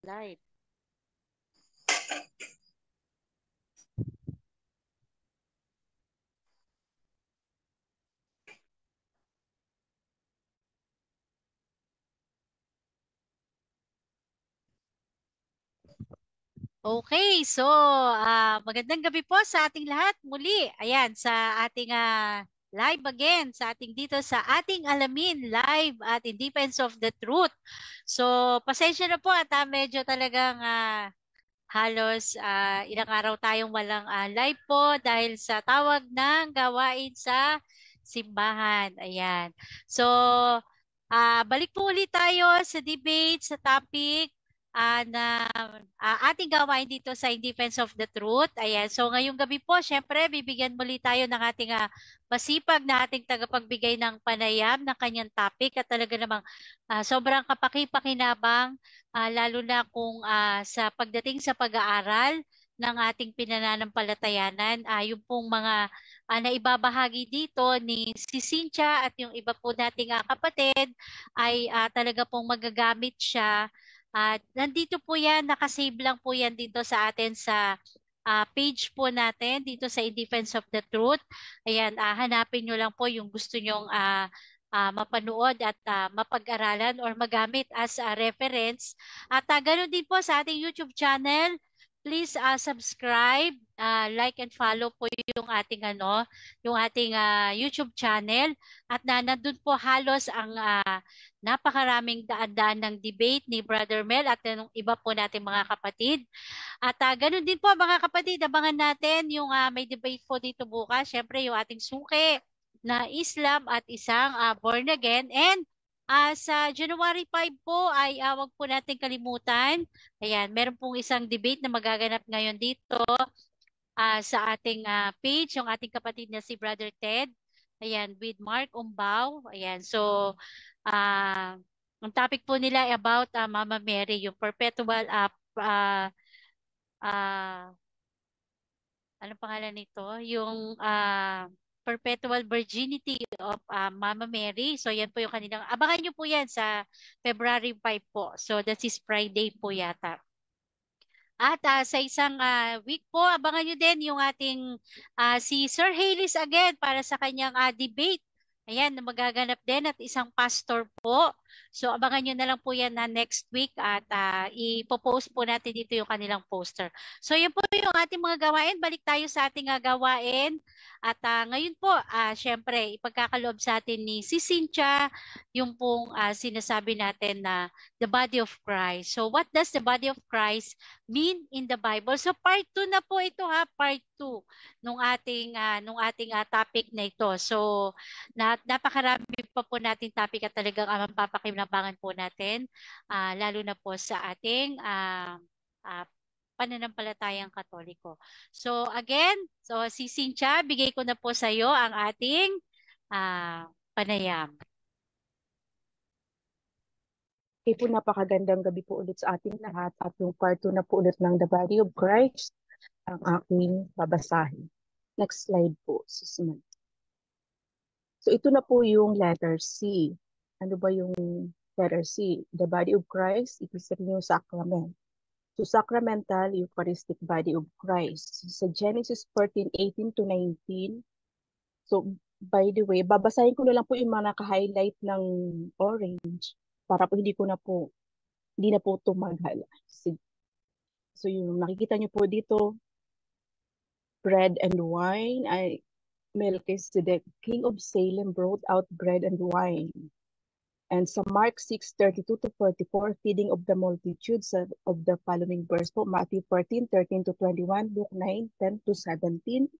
Live. Okay, so magandang gabi po sa ating lahat muli. Ayan, sa ating live again, sa ating dito sa ating alamin live at in defense of the truth. So, pasensya na po at medyo talagang halos ilang araw tayong walang live po dahil sa tawag ng gawain sa simbahan. Ayan. So, balik po ulit tayo sa debate, sa topic na ating gawain dito sa In Defense of the Truth. Ayan. So, ngayong gabi po, syempre, bibigyan muli tayo ng ating masipag na ating tagapagbigay ng panayam ng kanyang topic at talaga namang sobrang kapaki-pakinabang. Lalo na kung sa pagdating sa pag-aaral ng ating pinananampalatayanan, yung pong mga naibabahagi dito ni si Cynthia at yung iba po nating kapatid ay talaga pong magagamit siya. At nandito po yan, nakasave lang po yan dito sa atin sa page po natin dito sa In Defense of the Truth. Ayan, hanapin nyo lang po yung gusto nyong mapanood at mapag-aralan or magamit as a reference. At ganoon din po sa ating YouTube channel. Please subscribe, like and follow po yung ating yung ating YouTube channel at nandun po halos ang napakaraming daan-daan ng debate ni Brother Mel at ng iba po nating mga kapatid. At ganoon din po mga kapatid, abangan natin yung may debate po dito bukas. Syempre yung ating suki na Islam at isang born again. And sa January 5 po ay wag po natin kalimutan. Ayan, meron pong isang debate na magaganap ngayon dito sa ating page, yung ating kapatid na si Brother Ted. Ayan, with Mark Umbao. Ayan, so ang topic po nila ay about Mama Mary, yung perpetual uh, anong pangalan nito? Yung perpetual virginity of Mama Mary. So yan po yung kanilang, abangan nyo po yan sa February 5 po. So that is Friday po yata. At sa isang week po, abangan nyo din yung ating si Sir Halis again para sa kanyang debate. Ayan, na magaganap din at isang pastor po. So abangan nyo na lang po yan na next week at ipopost po natin dito yung kanilang poster. So yan po yung ating mga gawain. Balik tayo sa ating gawain. At ngayon po, syempre, ipagkakaloob sa atin ni si Cynthia yung pong sinasabi natin na the body of Christ. So what does the body of Christ mean in the Bible? So part 2 na po ito part 2 nung ating topic na ito. So napakarami pa po nating topic at talagang mapapakinabangan po natin lalo na po sa ating pananampalatayang Katoliko. So again, so si Cynthia, bigay ko na po sa iyo ang ating panayam. Okay po, napakagandang gabi po ulit sa ating lahat at yung part 2 na po ulit ng The Body of Christ ang aking babasahin. Next slide po, susunod. So ito na po yung letter C. Ano ba yung letter C? The Body of Christ, ibig sabihin yung sacrament. So sacramental, Eucharistic Body of Christ. Sa Genesis 14:18 to 19. So by the way, babasahin ko na lang po yung mga naka-highlight ng orange para po hindi na po tumagal. So yung nakikita nyo po dito, bread and wine, ay Melchizedek, King of Salem, brought out bread and wine. And sa Mark 6:32 to 44, feeding of the multitudes of the following verse po, Matthew 14:13 to 21, Luke 9:10 to 17,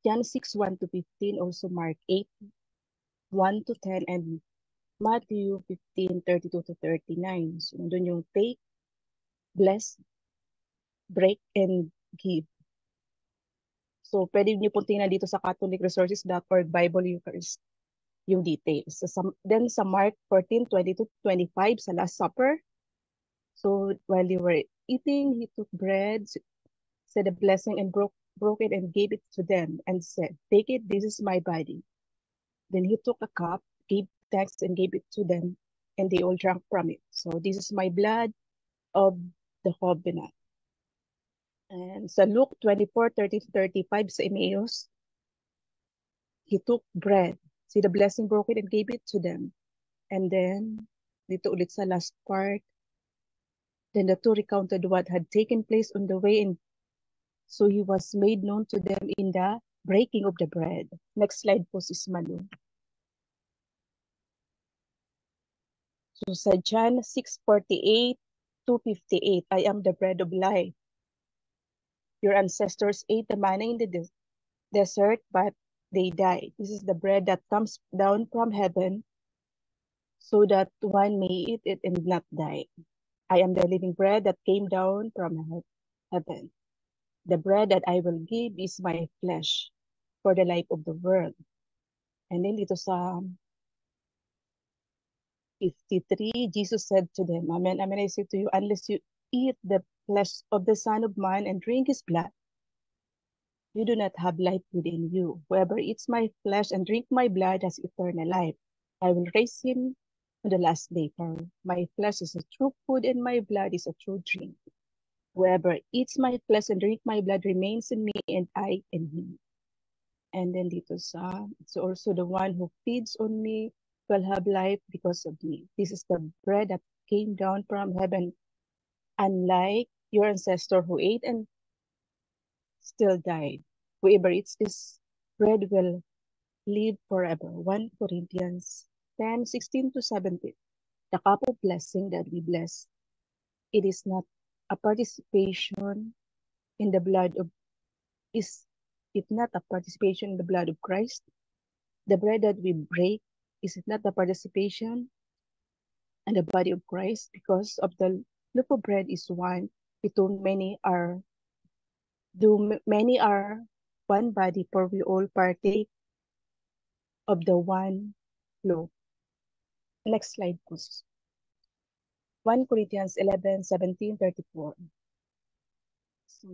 John 6:1 to 15, also Mark 8:1 to 10, and Matthew 15:32 to 39. So nandun yung take, bless, break, and give. So, pwede niyo po tingnan dito sa catholicresources.org Bible Eucharist yung details. So, then sa Mark 14:22-25 sa Last Supper. So, while they were eating, he took bread, said a blessing, and broke it and gave it to them and said, "Take it, this is my body." Then he took a cup, gave thanks, and gave it to them, and they all drank from it. So, this is my blood of the covenant. And sa Luke 24:30-35 sa Emmaus, he took bread, see the blessing, broke it and gave it to them. And then, dito ulit sa last part, then the two recounted what had taken place on the way, and so he was made known to them in the breaking of the bread. Next slide po, Sis Malu. So sa John 6:48-58, I am the bread of life. Your ancestors ate the manna in the desert, but they died. This is the bread that comes down from heaven, so that one may eat it and not die. I am the living bread that came down from heaven. The bread that I will give is my flesh for the life of the world. And then dito sa 53, Jesus said to them, Amen, amen, I say to you, unless you eat the flesh of the Son of Man and drink his blood, you do not have life within you. Whoever eats my flesh and drink my blood has eternal life. I will raise him on the last day, for my flesh is a true food and my blood is a true drink. Whoever eats my flesh and drink my blood remains in me and I in him. And then dito sa, it's also the one who feeds on me will have life because of me. This is the bread that came down from heaven, unlike your ancestor who ate and still died. Whoever eats this bread will live forever. 1 Corinthians 10:16-17. The cup of blessing that we bless, it is not a participation in the blood of, is it not a participation in the blood of Christ? The bread that we break, is it not a participation in the body of Christ? Because of the loaf of bread is one, many are one body, for we all partake of the one loaf. Next slide, please. 1 Corinthians 11:17-34. So,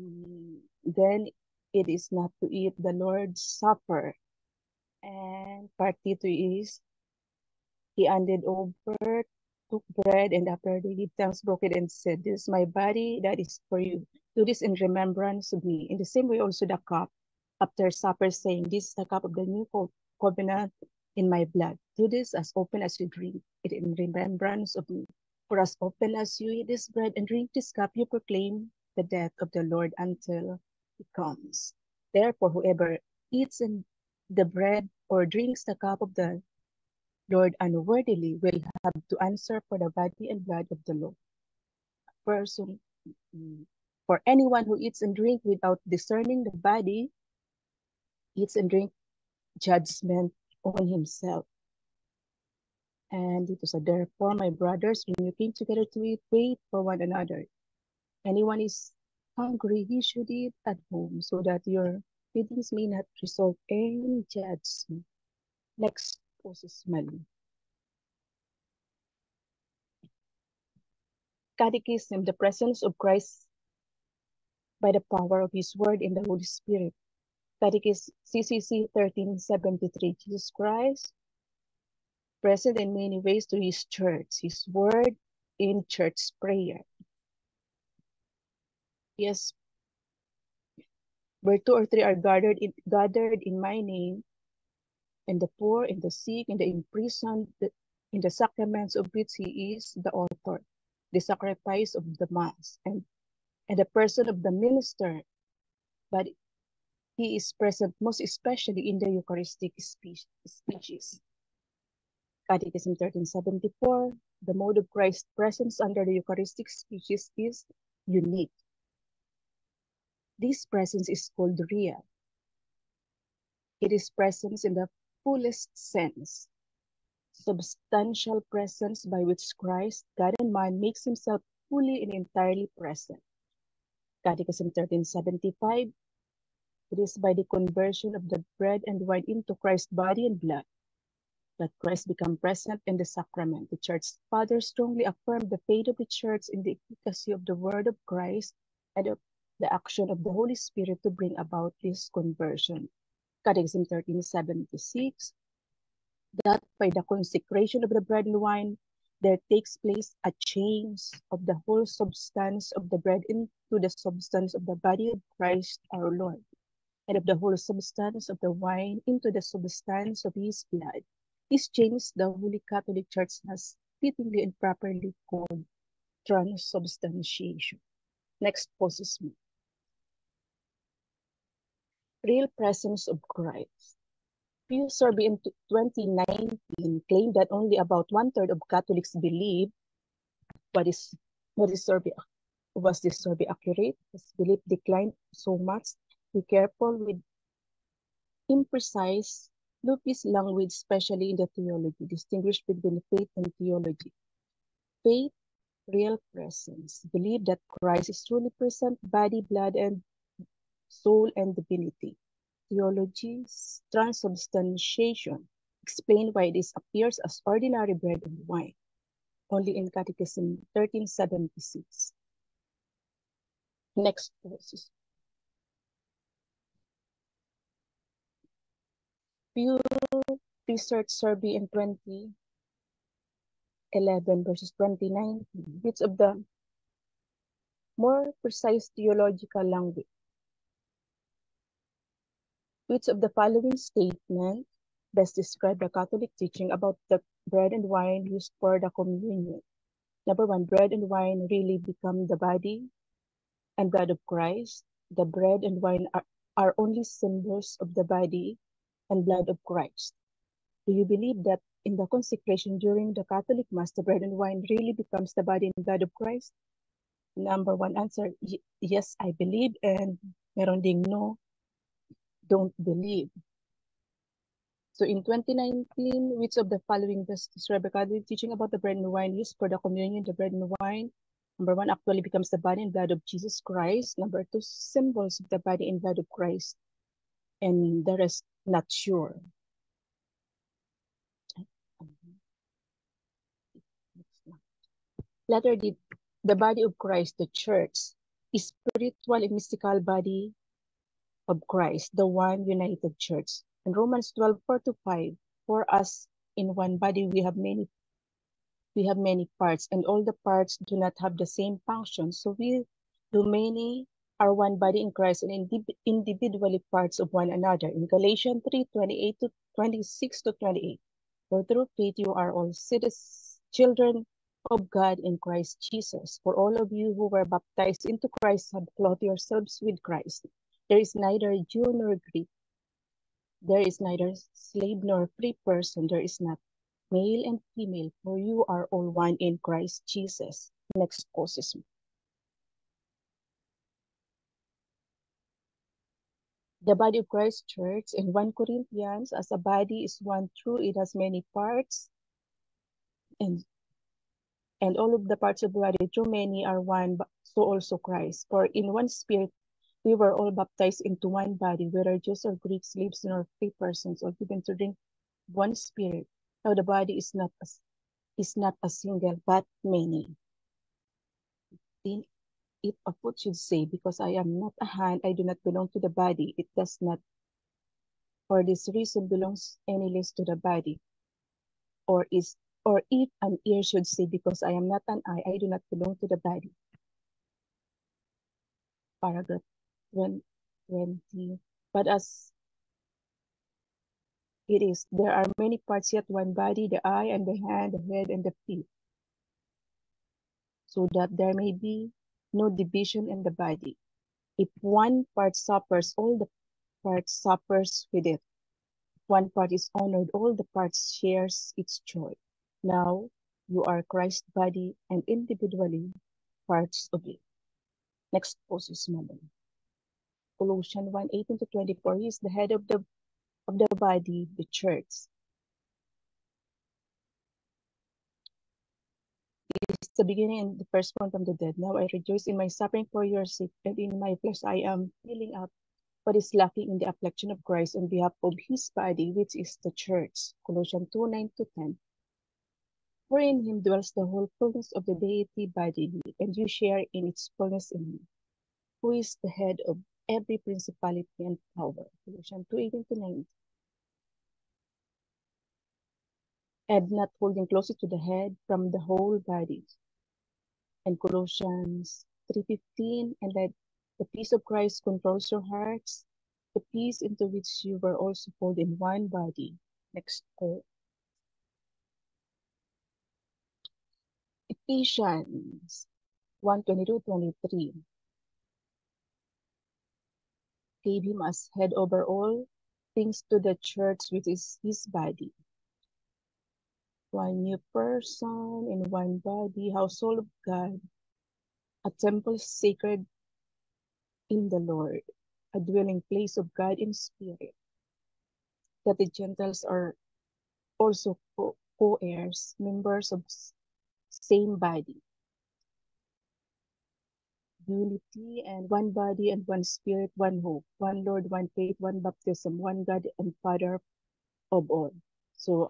then it is not to eat the Lord's Supper. And part 2 is, he handed over, took bread, and after they gave thanks, broke it and said, this is my body that is for you. Do this in remembrance of me. In the same way also the cup after supper, saying, this is the cup of the new covenant in my blood. Do this as often as you drink it in remembrance of me. For as often as you eat this bread and drink this cup, you proclaim the death of the Lord until he comes. Therefore, whoever eats in the bread or drinks the cup of the Lord unworthily will have to answer for the body and blood of the Lord. Person, for anyone who eats and drinks without discerning the body, eats and drinks judgment on himself. And it was therefore, my brothers, when you came together to eat, wait for one another. Anyone is hungry, he should eat at home, so that your feedings may not result in judgment. Next, Moses Mali. Catechism, the presence of Christ by the power of his word in the Holy Spirit. Catechism CCC 1373. Jesus Christ, present in many ways to his church, his word in church prayer. Yes, where 2 or 3 are gathered in my name, and the poor, and the sick, and the imprisoned, in the sacraments of which he is the author, the sacrifice of the Mass, and the person of the minister, but he is present most especially in the Eucharistic speeches. Catechism 1374, the mode of Christ's presence under the Eucharistic speeches is unique. This presence is called real. It is presence in the fullest sense, substantial presence by which Christ, God and man, makes himself fully and entirely present. Catechism 1375, it is by the conversion of the bread and wine into Christ's body and blood that Christ become present in the sacrament. The Church Fathers strongly affirmed the faith of the Church in the efficacy of the word of Christ and of the action of the Holy Spirit to bring about this conversion. Catechism 1376, that by the consecration of the bread and wine, there takes place a change of the whole substance of the bread into the substance of the body of Christ our Lord, and of the whole substance of the wine into the substance of his blood. This change the Holy Catholic Church has fittingly and properly called transubstantiation. Next poses me. Real presence of Christ. Pew survey in 2019 claimed that only about 1/3 of Catholics believe. What is survey? Was this survey accurate? Has belief declined so much? Be careful with imprecise Lupis language, especially in the theology. Distinguish between faith and theology. Faith, real presence. Believe that Christ is truly present, body, blood, and soul, and divinity. Theology, transubstantiation. Explain why this appears as ordinary bread and wine. Only in Catechism 1376. Next verses. Pew Research Survey in 2011 versus 2019, which of the more precise theological language, which of the following statement best describe the Catholic teaching about the bread and wine used for the communion? Number one, bread and wine really become the body and blood of Christ. The bread and wine are only symbols of the body and blood of Christ. Do you believe that in the consecration during the Catholic Mass, the bread and wine really becomes the body and blood of Christ? Number one answer, yes, I believe, and meron ding no, don't believe. So in 2019, which of the following best describe the Catholic teaching about the bread and wine used for the communion? The bread and wine, number one, actually becomes the body and blood of Jesus Christ. Number two, symbols of the body and blood of Christ. And the rest, not sure. Letter D, the body of Christ, the church, is spiritual and mystical body of Christ, the one united church. In Romans 12:4-5, for us in one body we have many parts, and all the parts do not have the same function. So we, though many, are one body in Christ and individually parts of one another. In Galatians 3:26-28, for through faith you are all children of God in Christ Jesus. For all of you who were baptized into Christ have clothed yourselves with Christ. There is neither Jew nor Greek. There is neither slave nor free person. There is not male and female, for you are all one in Christ Jesus. Next poses. The body of Christ Church in 1 Corinthians, as a body is one true, it has many parts, and all of the parts of the body, through many are one, so also Christ. For in one spirit we were all baptized into one body, whether Jews or Greeks, slaves nor free persons, all given to drink one spirit. Now the body is not a single, but many. Then if a foot should say, because I am not a hand, I do not belong to the body, it does not for this reason belongs any less to the body. Or if an ear should say, because I am not an eye, I do not belong to the body. Paragraph 20. But as it is, there are many parts, yet one body, the eye and the hand, the head and the feet, so that there may be no division in the body. If one part suffers, all the parts suffers with it. One part is honored, all the parts shares its joy. Now you are Christ's body and individually parts of it. Next poses, madam. Colossians 1:18-24. He is the head of the body, the church. He is the beginning and the firstborn from the dead. Now I rejoice in my suffering for your sake, and in my flesh I am filling up what is lacking in the affliction of Christ on behalf of his body, which is the church. Colossians 2:9-10. For in him dwells the whole fullness of the deity bodily, and you share in its fullness in him, who is the head of every principality and power. Colossians 2:18-19. and not holding closely to the head from the whole body. And Colossians 3:15, and let the peace of Christ controls your hearts, the peace into which you were also called in one body. Next quote. Ephesians 1:22-23. Gave him as head over all things to the church, which is his body. One new person in one body, household of God, a temple sacred in the Lord, a dwelling place of God in spirit, that the Gentiles are also co-heirs, members of same body, unity and one body and one spirit, one hope, one Lord, one faith, one baptism, one God and Father of all. So,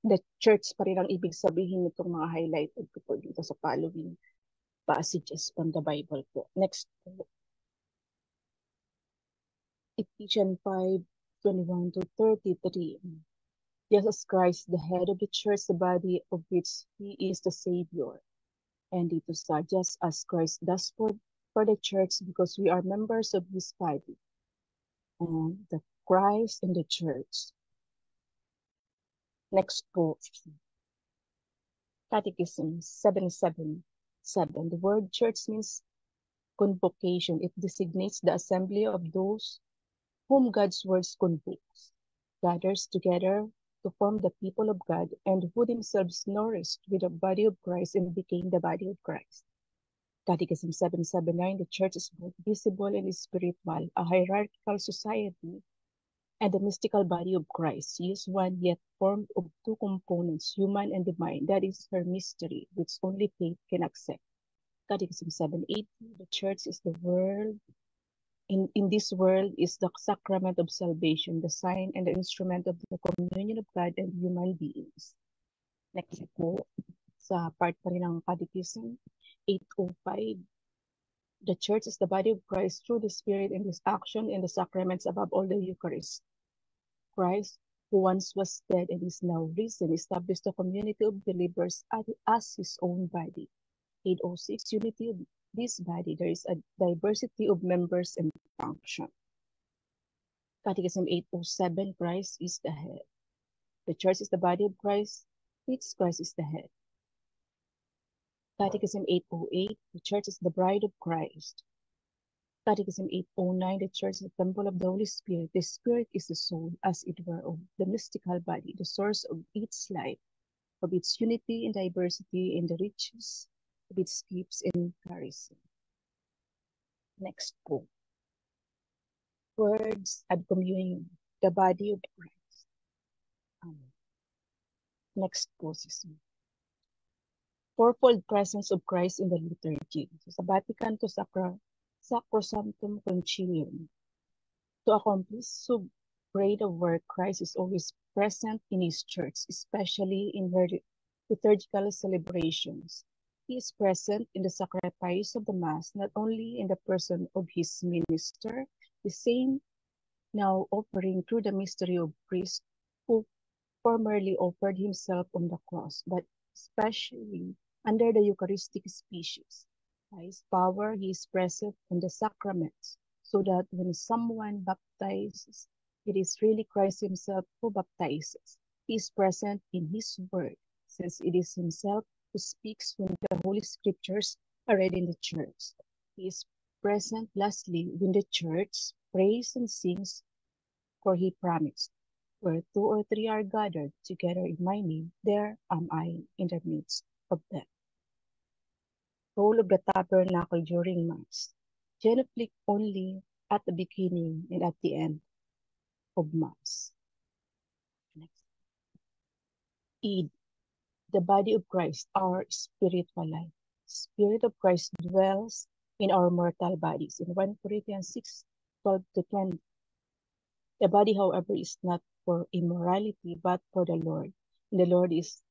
the church pa rin ang ibig sabihin nitong mga highlighted ko po dito sa following passages from the Bible po. Next po. Ephesians 5:21-33. Jesus Christ, the head of the church, the body of which he is the Savior. And dito sa just as Christ does for the church, because we are members of his body. And the Christ in the church. Next po. Catechism 777. The word church means convocation. It designates the assembly of those whom God's words convokes, gathers together to form the people of God, and who themselves nourished with the body of Christ and became the body of Christ. Catechism 779. The church is both visible and spiritual, a hierarchical society, and the mystical body of Christ. She is one, yet formed of two components, human and divine. That is her mystery, which only faith can accept. Catechism 780. The church is the world. In this world is the sacrament of salvation, the sign and the instrument of the communion of God and human beings. Next po, sa part pa rin ng Catechism 805. The church is the body of Christ through the Spirit and his action in the sacraments, above all the Eucharist. Christ, who once was dead and is now risen, established a community of believers as his own body. 806. Unity of this body. There is a diversity of members and function. Catechism 807. Christ is the head. The church is the body of Christ, which Christ is the head. Catechism 808. The church is the bride of Christ. Catechism 809. The church is the temple of the Holy Spirit. The Spirit is the soul, as it were, of the mystical body, the source of its life, of its unity and diversity, in the riches of its gifts and charism. Next po. Words and communion, the body of Christ. Next po, sister. Fourfold presence of Christ in the liturgy. So, sa Vatican to Sacrosanctum Concilium. To accomplish so great a work, Christ is always present in his church, especially in her liturgical celebrations. He is present in the sacrifice of the Mass, not only in the person of his minister, the same now offering through the mystery of Christ, who formerly offered himself on the cross, but especially under the Eucharistic species. By his power, he is present in the sacraments, so that when someone baptizes, it is really Christ himself who baptizes. He is present in his word, since it is himself who speaks when the Holy Scriptures are read in the church. He is present, lastly, when the church prays and sings, for he promised, where two or three are gathered together in my name, there am I in the midst of them. Role of the tabernacle during Mass. Genuflect only at the beginning and at the end of Mass. Next. Eid, the body of Christ, our spiritual life. Spirit of Christ dwells in our mortal bodies. In 1 Corinthians 6:12-20. The body, however, is not for immorality, but for the Lord. And the Lord is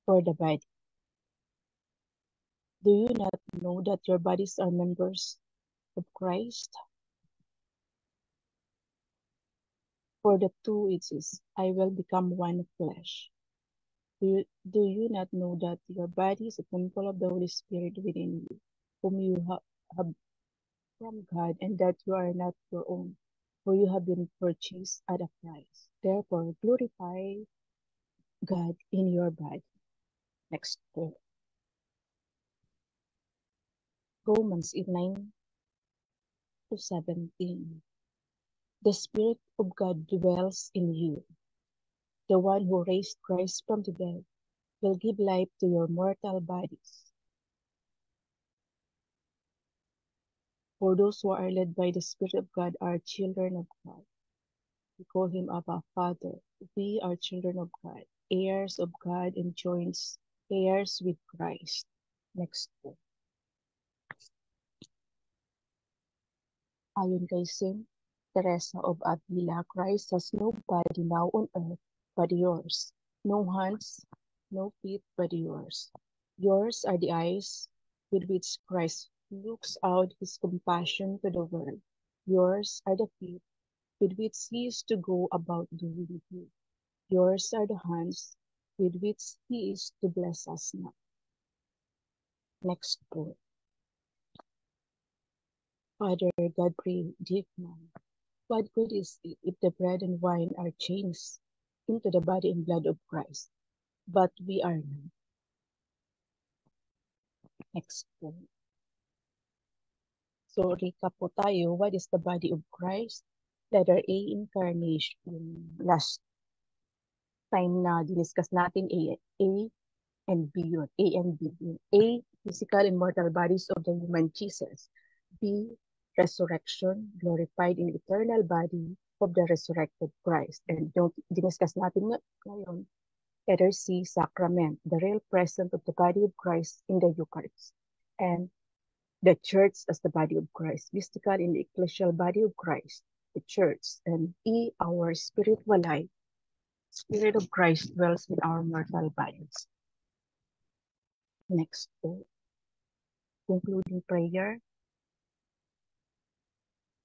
for the body. Do you not know that your bodies are members of Christ? For the two it is, I will become one flesh. Do you not know that your body is a temple of the Holy Spirit within you, whom you have from God, and that you are not your own, for you have been purchased at a price. Therefore, glorify God in your body. Next point. Romans 9 to 17. The Spirit of God dwells in you. The one who raised Christ from the dead will give life to your mortal bodies. For those who are led by the Spirit of God are children of God. We call him Abba, Father. We are children of God, heirs of God and joint heirs with Christ. Next po. Ayon kay Saint Teresa of Avila, Christ has no body now on earth but yours, no hands, no feet but yours. Yours are the eyes with which Christ looks out his compassion to the world. Yours are the feet with which he is to go about doing good. Yours are the hands with which he is to bless us now. Next point. Father Godfrey Dickman, what good is it if the bread and wine are changed into the body and blood of Christ, but we are not? Next point. So recap po tayo, what is the body of Christ? Letter A, incarnation. Last time na diniscuss natin A and B yun. A and B. A, physical and mortal bodies of the human Jesus. B, resurrection, glorified in eternal body of the resurrected Christ. And yung diniscuss natin ngayon, letter C, sacrament, the real presence of the body of Christ in the Eucharist. And the church as the body of Christ, mystical in the ecclesial body of Christ, the church. And E, our spiritual life, Spirit of Christ dwells in our mortal bodies. Next, concluding prayer.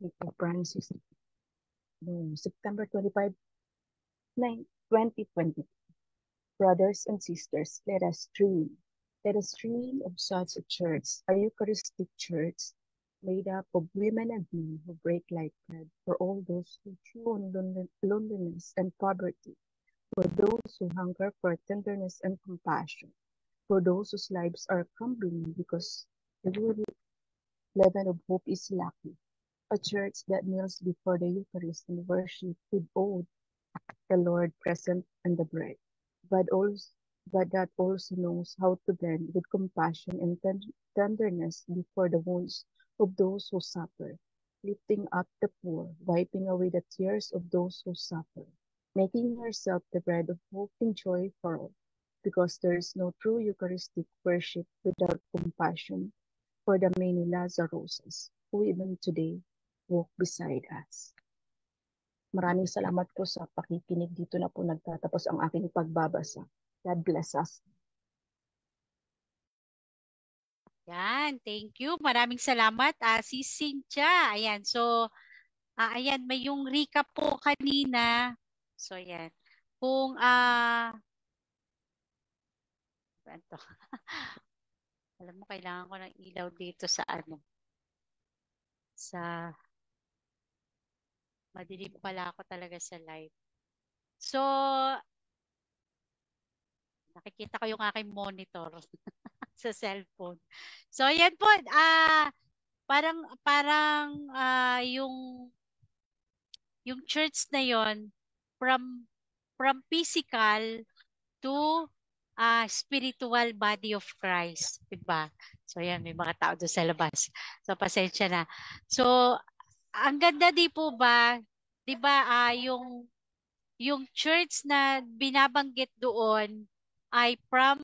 Pope Francis, September 25, 2020. Brothers and sisters, let us dream. Let us dream of such a church, a Eucharistic church, made up of women and men who break like bread for all those who chew on loneliness and poverty, for those who hunger for tenderness and compassion, for those whose lives are crumbling because the leaven of hope is lacking. A church that kneels before the Eucharist and worship with awe the Lord present and the bread, but that also knows how to bend with compassion and tenderness before the wounds of those who suffer, lifting up the poor, wiping away the tears of those who suffer, making herself the bread of hope and joy for all, because there is no true Eucharistic worship without compassion for the many Lazaroses who even today walk beside us. Maraming salamat po sa pakikinig. Dito na po nagtatapos ang aking pagbabasa. God bless us. Yan, thank you. Maraming salamat, si Cynthia. Ayan, so, ayan, may yung recap po kanina. So, ayan. Kung, ito. Alam mo, kailangan ko ng ilaw dito sa madilim pala ako talaga sa live. So, nakikita ko yung aking monitor sa cellphone. So, ayan po, parang yung church na yon from physical to spiritual body of Christ, diba? So, ayan, may mga tao doon sa labas. So, pasensya na. So, ang ganda di po ba, di ba, yung church na binabanggit doon ay from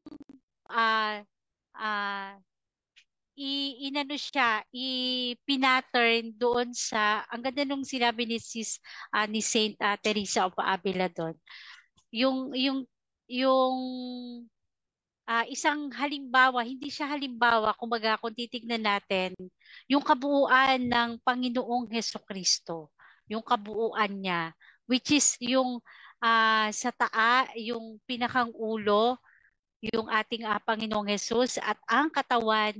inano siya, i-pattern doon sa, ang ganda nung sinabi ni Saint Teresa of Avila doon. Yung isang halimbawa, hindi siya halimbawa, kumbaga kung titignan natin, yung kabuuan ng Panginoong Hesukristo, yung kabuuan niya, which is yung sa yung pinakang ulo, yung ating Panginoong Jesus, at ang katawan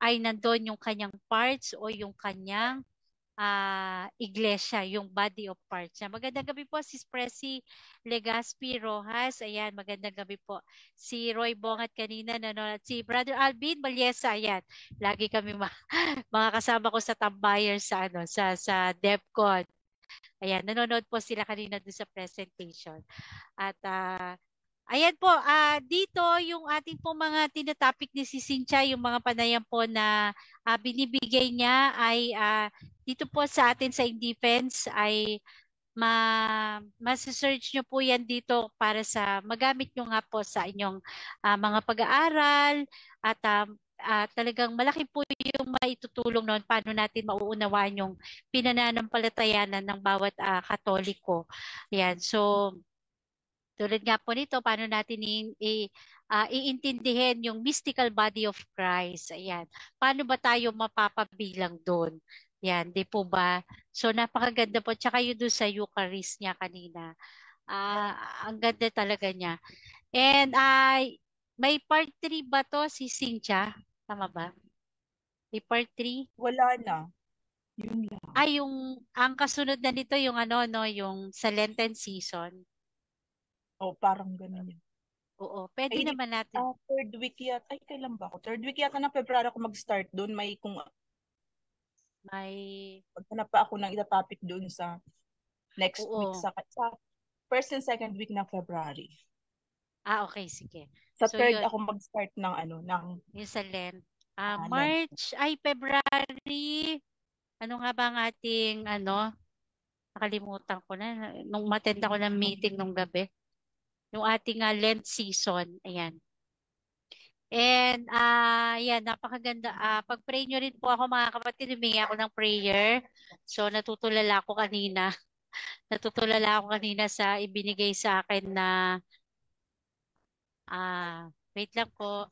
ay nandoon yung kanyang parts o yung kanyang iglesia, yung body of parts niya. Magandang gabi po, si Presi Legaspi Rojas. Ayan, magandang gabi po. Si Roy Bongat kanina nanonood. Si Brother Alvin Malyesa, ayan. Lagi kami mga kasama ko sa Tambayers sa sa DevCon. Ayan, nanonood po sila kanina doon sa presentation. At ayan po, dito yung ating po mga tinatopic ni si Cynthia, yung mga panayam po na binibigay niya ay dito po sa atin sa InDefense ay ma-search nyo po yan dito para sa magamit nyo nga po sa inyong mga pag-aaral at talagang malaki po yung maitutulong noon paano natin mauunawaan yung pinananampalatayanan ng bawat Katoliko. Yan. So, tulad nga po nito, paano natin iintindihin yung mystical body of Christ. Ayan. Paano ba tayo mapapabilang doon? Yan, di po ba? So napakaganda po. Tsaka yun doon sa Eucharist niya kanina. Ang ganda talaga niya. And may part 3 ba to si Cynthia? Tama ba? May part 3? Wala na. Yun lang. Ang kasunod na nito yung no, yung sa Lenten season. O, parang ganun yun. Oo, pwede Ay, naman natin. Third week yata. Ay, kailan ba ako? Third week yata ng February ako mag-start doon. Paghanap pa ako ng topic doon sa next week Oo. sa first and second week ng February. Okay, sige. Sa So third yun, ako mag-start ng yung sa Lent. Lent. March, February. Ano nga ba ang ating nakalimutan ko na. Nung matenda ko ng meeting nung gabi. Yung ating Lent season. Ayan. And yan, napakaganda. Pag-pray nyo rin po ako mga kapatid, humingi ako ng prayer. So natutulala ako kanina. Natutulala ako kanina sa ibinigay sa akin na wait lang po.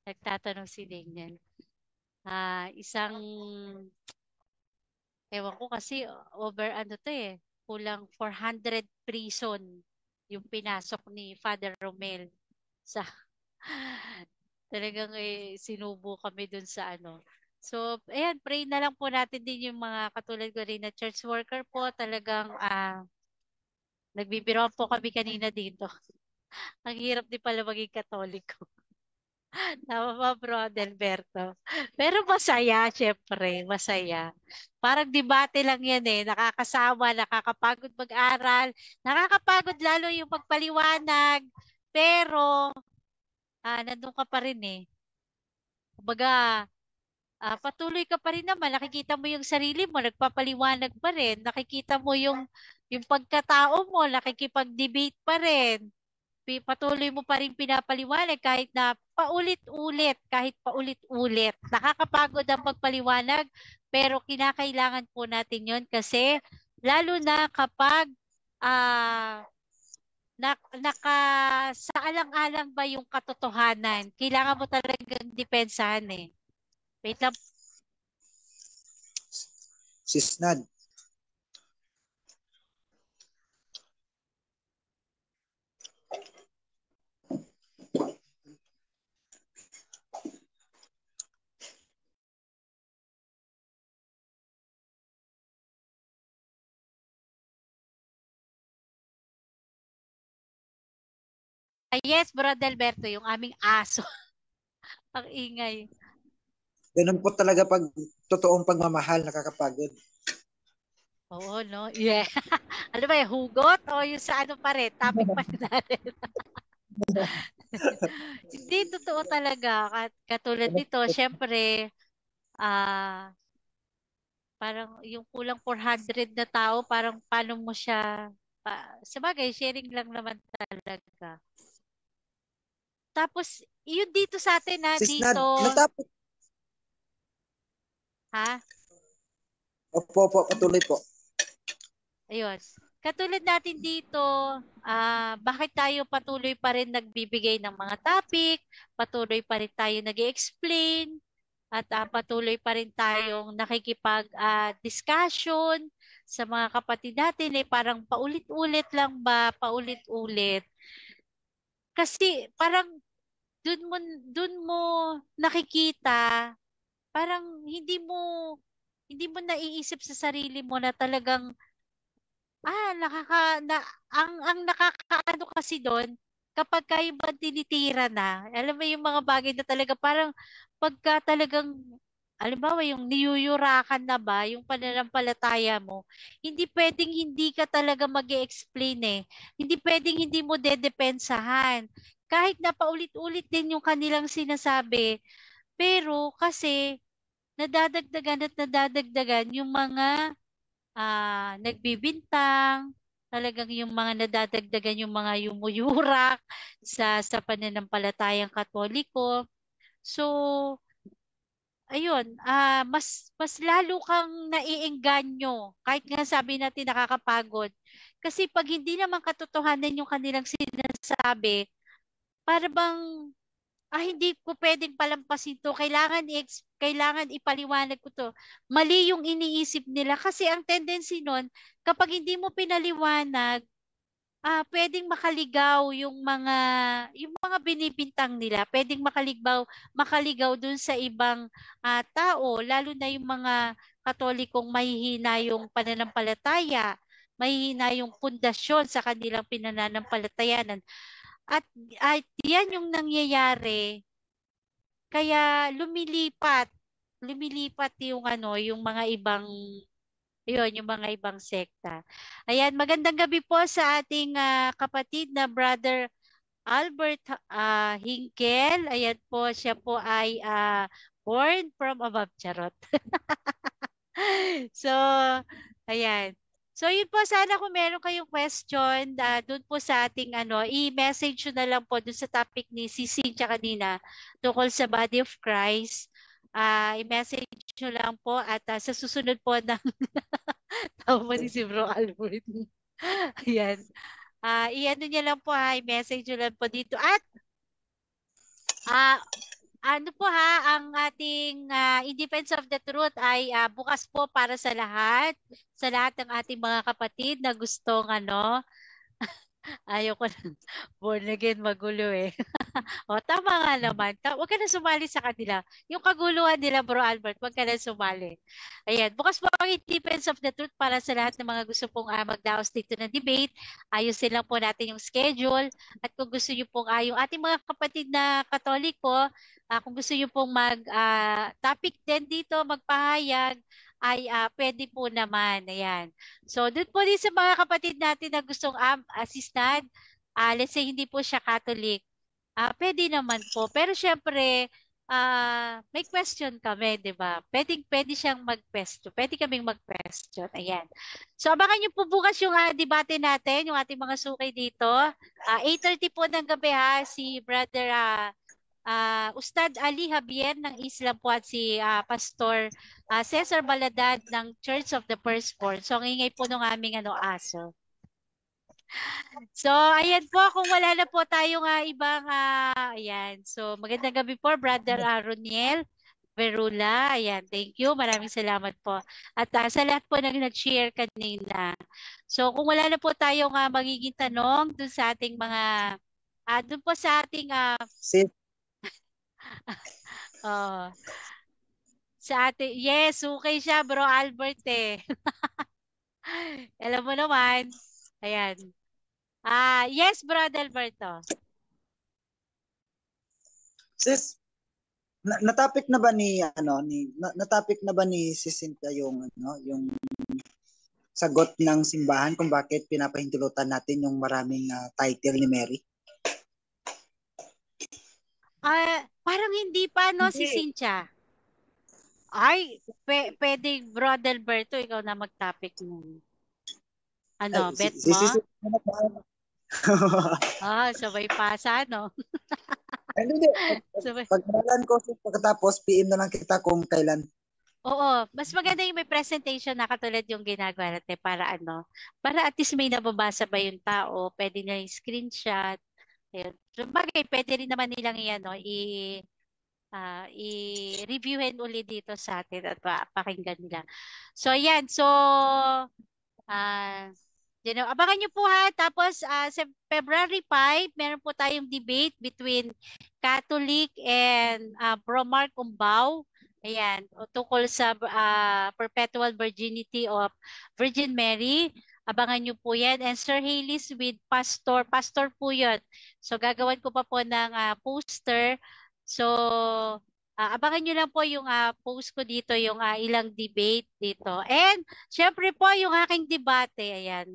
Nagtatanong si Daniel. Isang, ewan ko kasi over kulang 400 prison yung pinasok ni Father Romel sa talagang sinubo kami dun sa So, ayan, pray na lang po natin din yung mga katulad ko rin na church worker po. Talagang nagbibiroan po kami kanina dito. Ang hirap din pala maging Katoliko. Tama ba, Bro Adelberto? Pero masaya, syempre, masaya. Parang debate lang yan Nakakasawa, nakakapagod mag-aral, nakakapagod lalo yung pagpaliwanag. Pero, nandun ka pa rin Kumbaga, patuloy ka pa rin naman. Nakikita mo yung sarili mo, nagpapaliwanag pa rin. Nakikita mo yung pagkatao mo, nakikipag-debate pa rin. Patuloy mo pa rin pinapaliwanag kahit na paulit-ulit, kahit paulit-ulit. Nakakapagod ang pagpaliwanag, pero kinakailangan po natin yon kasi lalo na kapag nakasaalang-alang ba yung katotohanan, kailangan mo talagang depensahan Wait lang. Sisnad. Yes, Brother Alberto, yung aming aso. Ang ingay. Ganun po talaga pag totoong pagmamahal, nakakapagod. Oo, no? Yeah. Ano ba yung hugot o yung sa pa rin? Topic pa rin natin. Hindi, totoo talaga. Katulad nito, syempre, parang yung kulang 400 na tao, parang paano mo siya, sabagay, sharing lang naman talaga. Tapos, yun dito sa atin Sisnad, dito. natapos. Ha? Opo, patuloy po. Ayun. Katulad natin dito, bakit tayo patuloy pa rin nagbibigay ng mga topic, patuloy pa rin tayo nag-explain, at patuloy pa rin tayong nakikipag-discussion sa mga kapatid natin parang paulit-ulit lang ba, paulit-ulit. Kasi parang dun mo nakikita, parang hindi mo naiisip sa sarili mo na talagang ang nakakaano kasi doon kapag kayo ba tinitira na, alam mo yung mga bagay na talaga parang pagka talagang halimbawa yung niyuyurakan na ba yung pananampalataya mo, hindi pwedeng hindi ka talaga mag-e-explain Hindi pwedeng hindi mo dedepensahan. Kahit na paulit-ulit din yung kanilang sinasabi, pero kasi nadadagdagan yung mga nagbibintang, talagang yung mga nadadagdagan yung mga yumuyurak sa pananampalatayang Katoliko. So, ayun, mas lalo kang naiengganyo. Kahit nga sabi natin nakakapagod. Kasi pag hindi naman katotohanan yung kanilang sinasabi, para bang hindi ko pwedeng palampasin to. Kailangan ipaliwanag ko to. Mali yung iniisip nila kasi ang tendency nun, kapag hindi mo pinaliwanag, pwedeng makaligaw yung mga binibintang nila. Pwedeng makaligaw dun sa ibang tao, lalo na yung mga Katolikong mahihina yung pananampalataya, mahihina yung pundasyon sa kanilang pinananampalatayanan. At yan yung nangyayari. Kaya lumilipat yung mga ibang yung mga ibang sekta. Ayan, magandang gabi po sa ating kapatid na Brother Albert Hinkel. Ayan po, siya po ay born from above. Charot. So, ayan. So, yun po, sana kung meron kayong question, doon po sa ating i-message nyo na lang po doon sa topic ni Cynthia kanina tungkol sa Body of Christ. I-message nyo lang po at sa susunod po ng tawa ni si Bro Albert. Ayan. I-ano nyo lang po i-message nyo lang po dito. At ano po ang ating In Defense of the Truth ay bukas po para sa lahat ng ating mga kapatid na gustong ayoko na, born again, magulo O, tama nga naman. Huwag ka na sumali sa kanila. Yung kaguluhan nila, Bro Albert, huwag ka na sumali. Ayan. Bukas po ang In Defense of the Truth para sa lahat ng mga gusto pong magdaos dito ng debate. Ayusin lang po natin yung schedule. At kung gusto nyo pong yung ating mga kapatid na Katoliko, kung gusto nyo pong topic din dito, magpahayag, ay pwede po naman. Ayan. So, doon po din sa mga kapatid natin na gustong assistant, let's say hindi po siya Catholic, pwede naman po. Pero syempre, may question kami, di ba? Pwede siyang mag-question. Pwede kaming mag-question. Ayan. So, abangan niyo po bukas yung debate natin, yung ating mga sukay dito. 8:30 po ng gabi si Brother Ustad Ali Javier ng Islam po at si Pastor Cesar Baladad ng Church of the Firstborn. So, ang ingay po ng aming aso. So, ayan po, kung wala na po tayong ibang, ayan. So, magandang gabi po, Brother Roniel Verula. Ayan, thank you. Maraming salamat po. At sa lahat po nag-share kanina. So, kung wala na po tayong magiging tanong dun sa ating mga, dun po sa ating, sa ating, yes, okay siya, Bro Albert Alam mo naman. Ayan. Yes, Brother Alberto. Sis, natapik na ba natapik na ba ni Sis Cynthia yung sagot ng simbahan kung bakit pinapahintulutan natin yung maraming title ni Mary? Parang hindi pa si Cynthia. Ay, pwede Brother Alberto, ikaw na mag-topic mo. Bet mo? Sabay pasa, Hindi. Pagkalan ko, pagkatapos, PM na lang kita kung kailan. Oo, mas maganda yung may presentation na katulad yung ginagawa natin para at least may nababasa ba yung tao, pwede na yung screenshot. Ayun. So, bagay, pwede rin naman nilang i-reviewin ulit dito sa atin at pakinggan nila. So, ayan. So, ah, abangan nyo po ha. Tapos, sa February 5, meron po tayong debate between Catholic and Bro Mark Umbao. Ayan, tungkol sa perpetual virginity of Virgin Mary. Abangan nyo po yan. And Sir Hailey's with Pastor. Pastor po yun. So, gagawan ko pa po ng poster. So, abangan nyo lang po yung post ko dito, yung ilang debate dito. And, syempre po, yung aking debate. Ayan.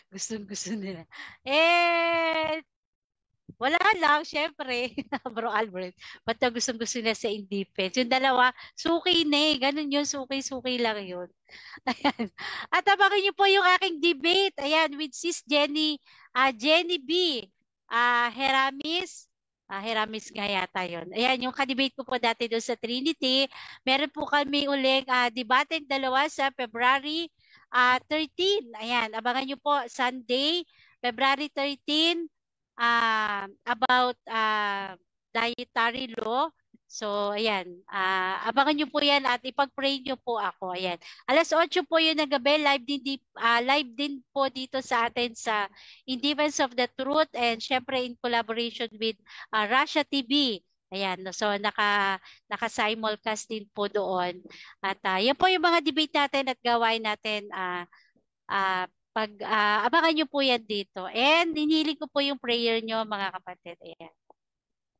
Gustong-gusto nila. Eh, wala lang, syempre. Bro Albert. Ba't na gustong-gusto nila sa independence? Yung dalawa, suki na eh. Ganun yun, suki-suki lang yun. Ayan. At abangan niyo po yung aking debate. Ayan, with Sis Jenny, Jenny B. Heramis. Heramis nga yata yun. Ayan, yung kadebate ko po dati doon sa Trinity. Meron po kami uling debate dalawa sa February 13. Ayan, abangan niyo po Sunday, February 13, about dietary law. So, ayan. Abangan nyo po yan at ipag-pray nyo po ako. Ayan. Alas 8 po yun ng gabi. Live din po dito sa atin sa In Defense of the Truth and syempre in collaboration with Russia TV. Ayan. So, naka-simulcast din po doon. At yan po yung mga debate natin at gawain natin abangan nyo po yan dito. And hinihiling ko po yung prayer nyo mga kapatid. Ayan.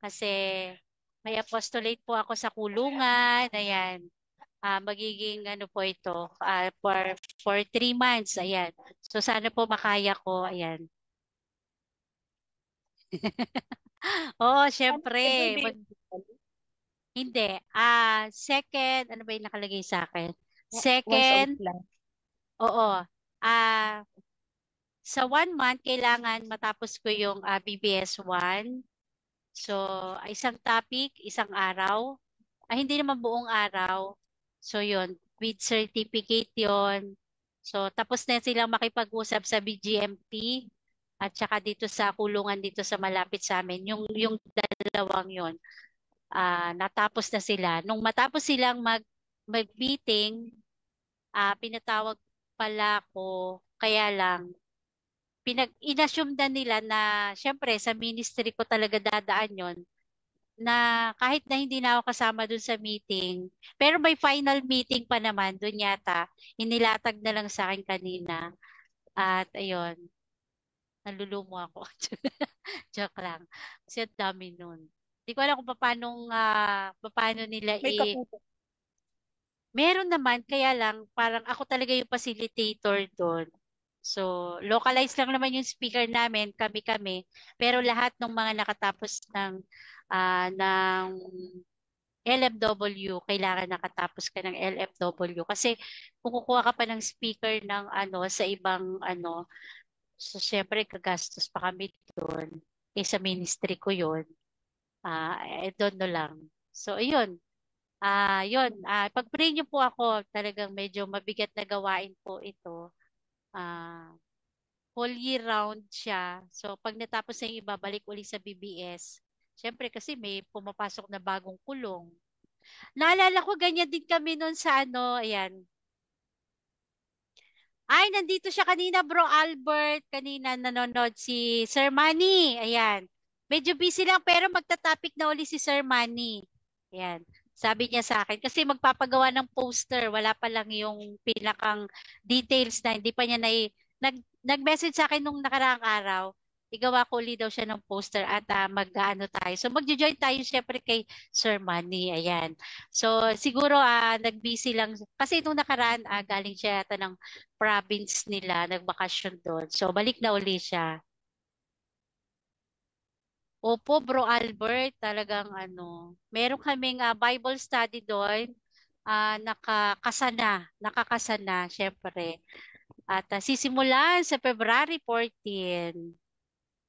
Kasi may apostolate po ako sa kulungan. Ayan. Magiging ano po ito for 3 months. Ayan. So sana po makaya ko. Ayan. Oo, syempre. Hindi. Second, ano ba yung nakalagay sa akin? Second, oo. Sa 1 month, kailangan matapos ko yung BBS 1. So, isang topic, isang araw. Hindi naman buong araw. So, yun. With certificate yun. So, tapos na silang makipag-usap sa BGMP at saka dito sa kulungan dito sa malapit sa amin. Yung dalawang yun. Natapos na sila. Nung matapos silang mag-meeting, pinatawag pala ko. Kaya lang, inassume na nila na syempre sa ministry ko talaga dadaan yon na kahit na hindi na ako kasama dun sa meeting, pero may final meeting pa naman dun yata, inilatag na lang sa akin kanina. At ayun, nalulumo ako. Joke lang. Kasi ang dami nun. Hindi ko alam kung paano nila Meron naman, kaya lang, parang ako talaga yung facilitator doon. So, localized lang naman yung speaker namin, kami-kami. Pero lahat ng mga nakatapos ng LFW, kailangan nakatapos ka ng LFW. Kasi kung kukuha ka pa ng speaker ng sa ibang so syempre kagastos pa kami doon. Sa ministry ko yun. I don't know lang. So, ayun. Yun. Pag-pray niyo po ako, talagang medyo mabigat na gawain po ito. Whole year round siya. So, pag natapos na yung ibabalik uli sa BBS, syempre kasi may pumapasok na bagong kulong. Naalala ko, ganyan din kami noon sa ayan. Ay, nandito siya kanina, Bro Albert. Kanina nanonood si Sir Manny. Ayan. Medyo busy lang pero magta-topic na uli si Sir Manny. Ayan. Sabi niya sa akin, kasi magpapagawa ng poster, wala pa lang yung pinakang details na hindi pa niya nag-message sa akin nung nakaraang araw. Igawa ko ulit daw siya ng poster at mag-ano tayo. So magjo-join tayo syempre kay Sir Manny. Ayan. So siguro nag-busy lang. Kasi itong nakaraan galing siya yata ng province nila, nagbakasyon doon. So balik na uli siya. Opo, Bro Albert, talagang meron kaming Bible study doon. Nakakasana, syempre. At sisimulan sa February 14.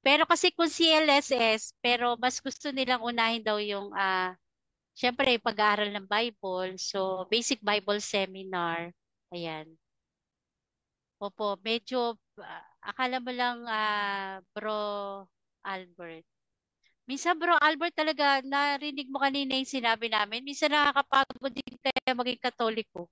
Pero kasi kung CLSS, pero mas gusto nilang unahin daw yung, syempre, pag-aaral ng Bible. So, basic Bible seminar. Ayan. Opo, medyo, akala mo lang, Bro Albert. Minsan Bro Albert talaga narinig mo kanina yung sinabi namin. Minsan nakakapagod din kaya maging Katoliko.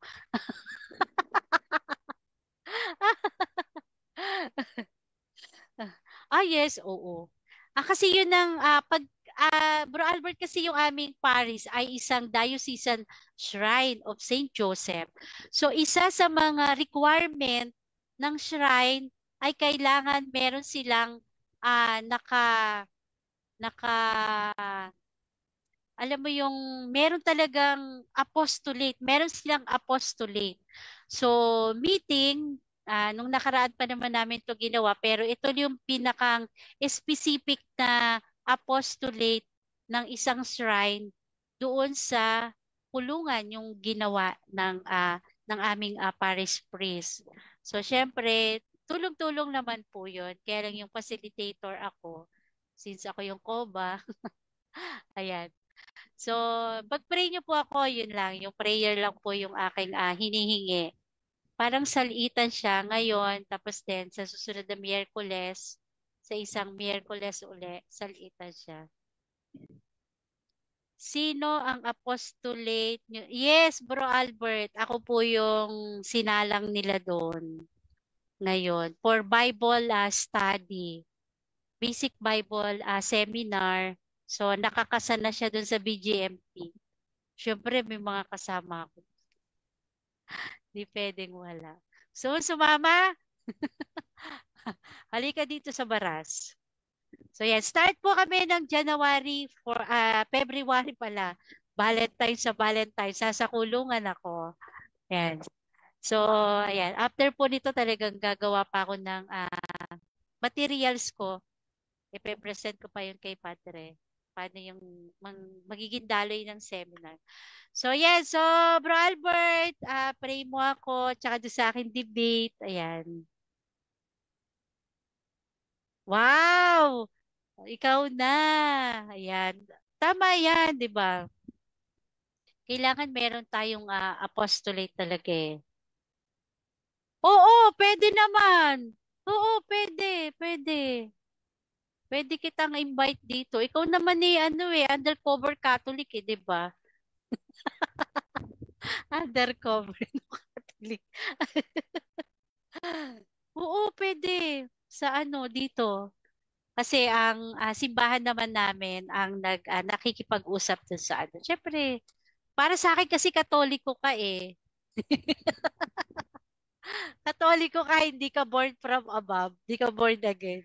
Yes, oo. Kasi yun ang Bro Albert, kasi yung aming parish ay isang diocesan shrine of Saint Joseph. So isa sa mga requirement ng shrine ay kailangan meron silang naka alam mo yung meron talagang apostolate, meron silang apostolate. So, meeting, nung nakaraan pa naman namin ito ginawa, pero ito yung pinakang specific na apostolate ng isang shrine doon sa pulungan yung ginawa ng aming parish priest. So, syempre, tulong-tulong naman po yun. Kaya lang yung facilitator ako, since ako yung koba, ayan. So, pag-pray niyo po ako, yun lang. Yung prayer lang po yung aking hinihingi. Parang salitan siya ngayon, tapos din sa susunod na Miyerkules, sa isang Miyerkules uli, salitan siya. Sino ang apostolate niyo? Yes, Bro Albert. Ako po yung sinalang nila doon ngayon for Bible study. Basic Bible seminar. So, nakakasa na siya doon sa BGMP. Siyempre, may mga kasama ako. Di pwedeng wala. So, sumama, halika dito sa Baras. So, yan. Start po kami ng January for February pala. Valentine sa Valentine. Sasakulungan ako. Yan. So, ayan. After po nito talagang gagawa pa ako ng materials ko. Ipe-present ko pa yun kay Padre. Paano yung magiging daloy ng seminar. So, yes. So, Bro Albert, pray mo ako. Tsaka doon sa akin debate. Ayan. Wow! Ikaw na. Ayan. Tama yan, di ba? Kailangan meron tayong apostolate talaga eh. Oo, pwede naman. Oo, pwede. Pwede. Pwede kitang invite dito. Ikaw naman undercover Catholic eh, di ba? Undercover Catholic. Oo, pwede. Sa dito. Kasi ang simbahan naman namin ang nakikipag-usap dun sa Siyempre, para sa akin kasi Katoliko ka eh. Katoliko ka, hindi ka born from above. Hindi ka born again.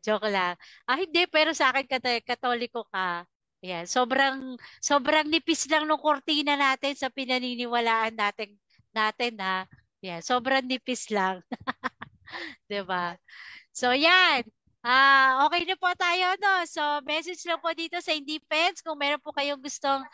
Joke lang. Hindi, pero sa akin Katoliko ka. Yan, sobrang nipis lang ng kortina natin sa pinaniniwalaan natin ha. Yan, sobrang nipis lang, 'di ba? So yan. Okay na po tayo, no? So message lang po dito sa Independs kung meron po kayong gustong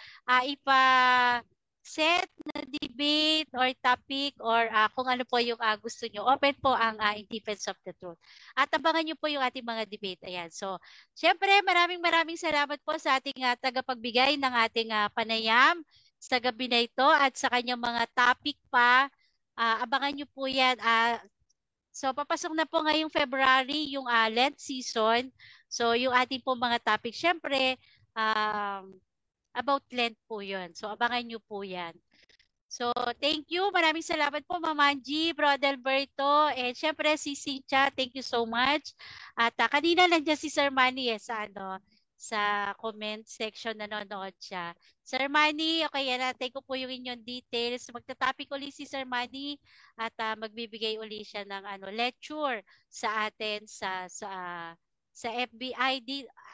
set na debate or topic or kung ano po yung gusto nyo. Open po ang Independs of the Truth. At abangan nyo po yung ating mga debate. Ayan. So, syempre, maraming salamat po sa ating tagapagbigay ng ating panayam sa gabi na ito at sa kanyang mga topic pa. Abangan nyo po yan. So, papasok na po ngayong February yung Lent season. So, yung ating po mga topic, syempre, about Lent po yun. So, abangan nyo po yan. So, thank you. Maraming salamat po, Mama Angie, Brother Alberto, and syempre si Cynthia, thank you so much. At kanina nandiyan si Sir Manny sa comment section nanonood siya. Sir Manny, okay, yan, natin ko po yung inyong details. Magta-topic ulit si Sir Manny at magbibigay ulit siya ng lecture sa atin sa FBI.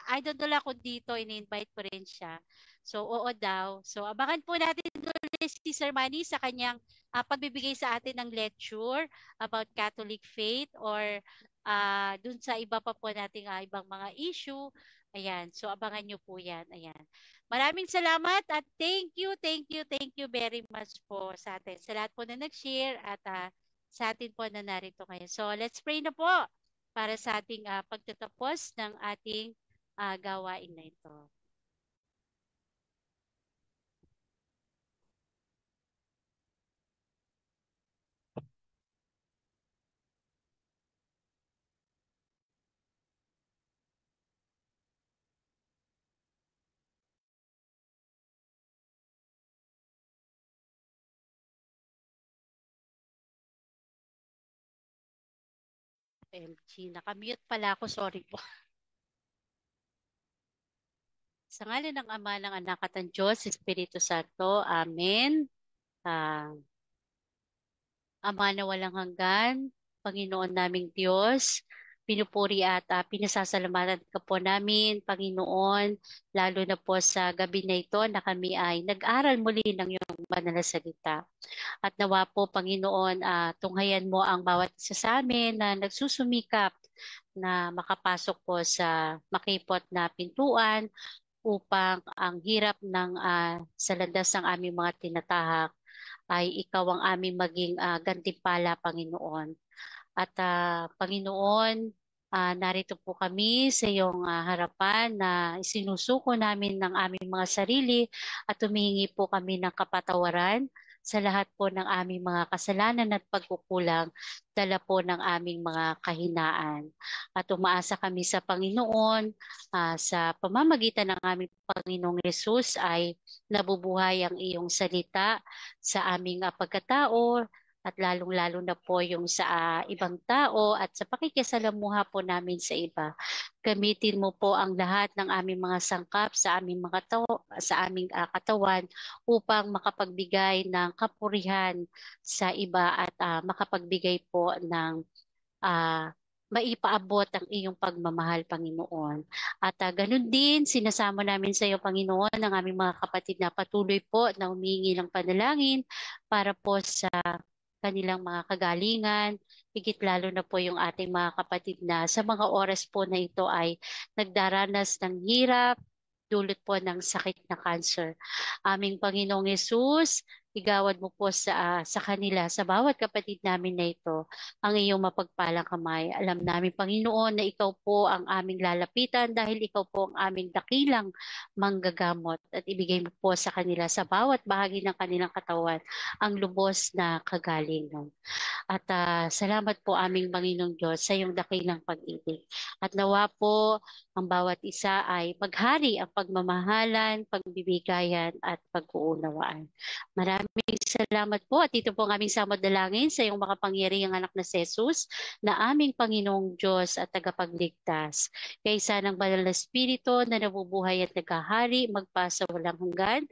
I don't know lang kung dito, in-invite ko rin siya. So, oo daw. So, abangan po natin ulit si Sir Manny sa kanyang pagbibigay sa atin ng lecture about Catholic faith or dun sa iba pa po nating ibang mga issue. Ayan. So, abangan nyo po yan. Ayan. Maraming salamat at thank you very much po sa atin. Sa lahat po na nag-share at sa atin po na narito ngayon. So, let's pray na po para sa ating pagtatapos ng ating gawain na ito. MG, nakamute pala ako. Sorry po. Sa ngalan ng Ama, ng Anak at ng Diyos, Espiritu Santo. Amen. Ama na walang hanggan, Panginoon naming Diyos, pinupuri at pinasasalamatan ka po namin, Panginoon, lalo na po sa gabi na ito na kami ay nag-aral muli ng iyong banal na salita. At nawa po, Panginoon, tunghayan mo ang bawat isa sa amin na nagsusumikap na makapasok po sa makipot na pintuan upang ang hirap ng sa landas ng aming mga tinatahak ay ikaw ang aming maging gantimpala, Panginoon. At Panginoon, narito po kami sa iyong harapan na isinusuko namin ng aming mga sarili at humihingi po kami ng kapatawaran sa lahat po ng aming mga kasalanan at pagkukulang, dala po ng aming mga kahinaan. At umaasa kami sa Panginoon, sa pamamagitan ng aming Panginoong Yesus ay nabubuhay ang iyong salita sa aming pagkatao, at lalong-lalo na po yung sa ibang tao at sa pakikisalamuha po namin sa iba. Gamitin mo po ang lahat ng aming mga sangkap sa aming katawan upang makapagbigay ng kapurihan sa iba at makapagbigay po ng maipaabot ang iyong pagmamahal, Panginoon. At ganun din, sinasama namin sa iyo, Panginoon, ang aming mga kapatid na patuloy po na humingi ng panalangin para po sa kanilang mga kagalingan, higit lalo na po yung ating mga kapatid na sa mga oras po na ito ay nagdaranas ng hirap, dulot po ng sakit na cancer. Aming Panginoong Yesus, igawad mo po sa kanila, sa bawat kapatid namin na ito, ang iyong mapagpalang kamay. Alam namin, Panginoon, na ikaw po ang aming lalapitan dahil ikaw po ang aming dakilang manggagamot at ibigay mo po sa kanila sa bawat bahagi ng kanilang katawan ang lubos na kagalingan. At salamat po aming Panginoong Diyos sa iyong dakilang pag-ibig. At nawa po ang bawat isa ay maghari ang pagmamahalan, pagbibigayan at pag-uunawaan. Maraming salamat po at ito po ang aming samadalangin sa iyong makapangyarihang anak na si Jesus na aming Panginoong Diyos at tagapagligtas. Kaysa ng banal na Espiritu na nabubuhay at nagkahari magpa sa walang hanggan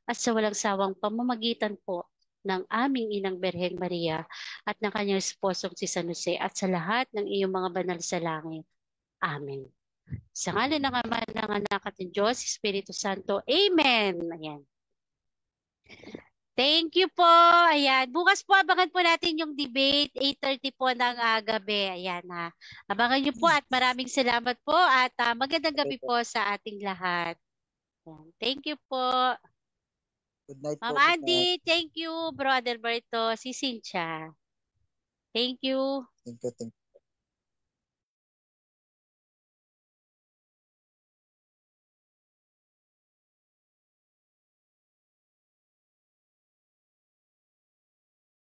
at sa walang sawang pamamagitan po ng aming Inang Berheng Maria at ng kanyang esposong si San Jose at sa lahat ng iyong mga banal sa langit. Amen. Sa ngalan ng Ama, ng Anak at ng Diyos, Espiritu Santo. Amen. Ayan. Thank you po. Ayan. Bukas po abangan po natin yung debate, 8:30 po ng gabi. Ayan ha. Abangan niyo po at maraming salamat po at magandang gabi po sa ating lahat. Ayan. Thank you po. Good night Ma'am po. Good Andy, night. thank you. Brother Berto, si Cynthia. Thank you. Thank you. Thank you.